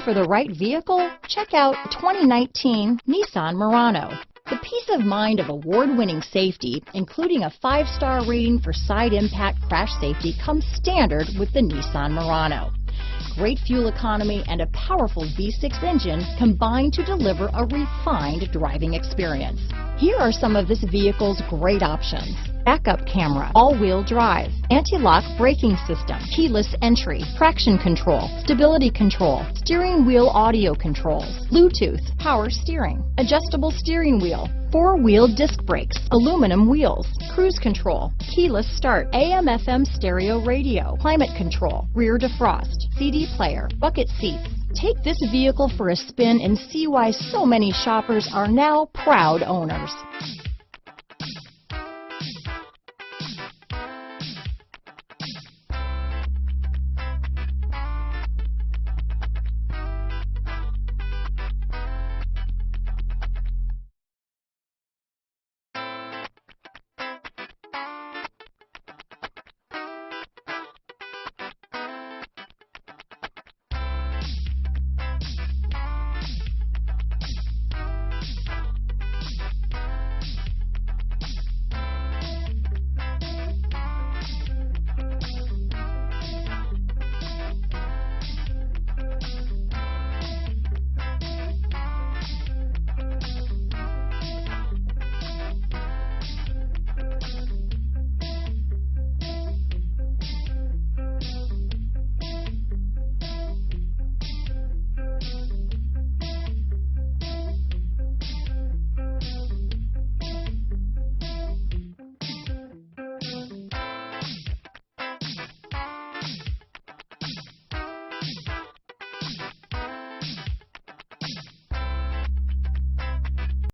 for the right vehicle? Check out 2019 Nissan Murano. The peace of mind of award-winning safety, including a 5-star rating for side impact crash safety, comes standard with the Nissan Murano. Great fuel economy and a powerful V6 engine combine to deliver a refined driving experience. Here are some of this vehicle's great options: backup camera, all-wheel drive, anti-lock braking system, keyless entry, traction control, stability control, steering wheel audio controls, Bluetooth, power steering, adjustable steering wheel, 4-wheel disc brakes, aluminum wheels, cruise control, keyless start, AM/FM stereo radio, climate control, rear defrost, CD player, bucket seats. Take this vehicle for a spin and see why so many shoppers are now proud owners.